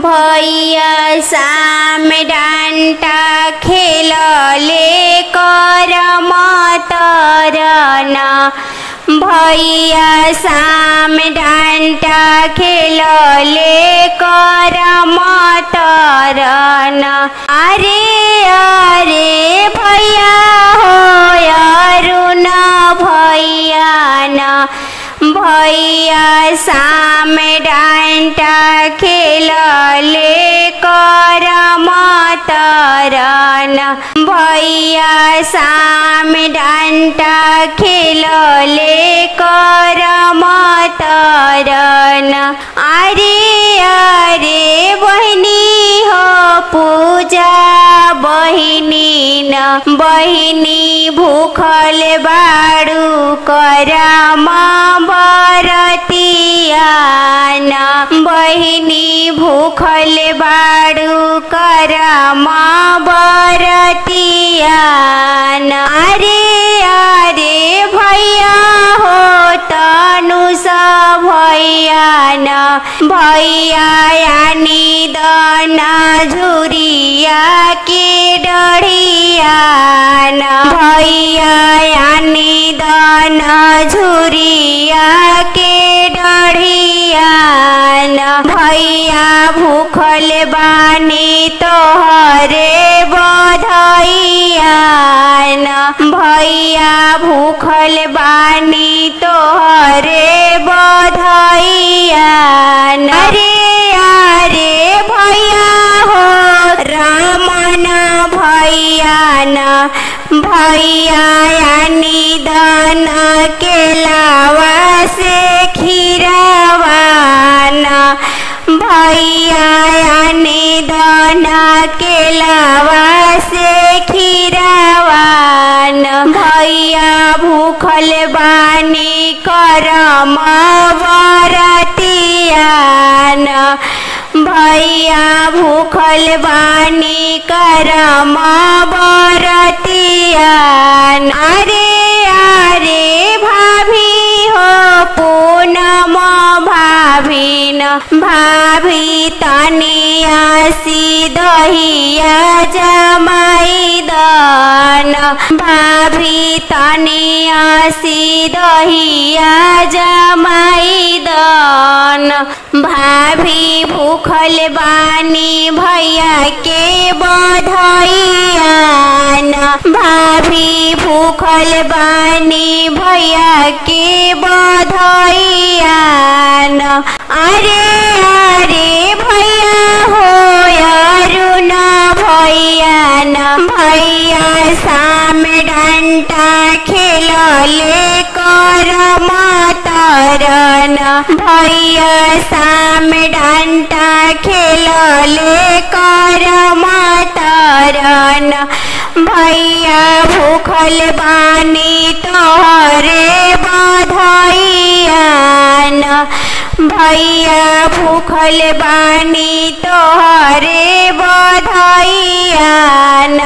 भैया साम डांटा खेलले कर मतरन भैया साम डांटा खेलले कर मतरन अरे अरे भैया हो अरुण भैया न भैया साम डांटा खेलले कर मतरन भैया साम डांटा खेलले कर मतरन अरे अरे बहिनी हो पूजा बहिनी न बहिनी भूखल बाड़ू करम बरतियान बहिनी भूखल बाड़ू करम बरतियान अरे अरे भैया हो तनु सा भैया न भैया यानी दाना झुरिया के डढ़िया न भैया यानी दाना झुरिया के डढ़िया न भैया भूखल बानी तोहरे बधैया न भैया भूखल बानी तोहरे बधैया अरे अरे भैया हो रामन भैया न भैया यानी दाना केलावा से खीरावाना भैया यानी दाना केलावा से खीरावान भैया भूखल बानी करम बरतियान भैया भूखल बानी करम बरतियान अरे अरे भाभी हो पूनम भाभी न भाभी तनी आसी दहिया जमाई दान भाभी तनी आसी दहिया जमाई दान भाभी भूखल बानी भैया के बधैयान भाभी भूखल बानी भैया के बधैयान अरे अरे भैया हो अरुण भैया न भैया साम डांटा खेलले कर मतरन भैया साम डांटा खेलले कर मतरन भैया भूखल बानी तोहरे बधैयान भैया भूखल बानी तोहरे बधैयान।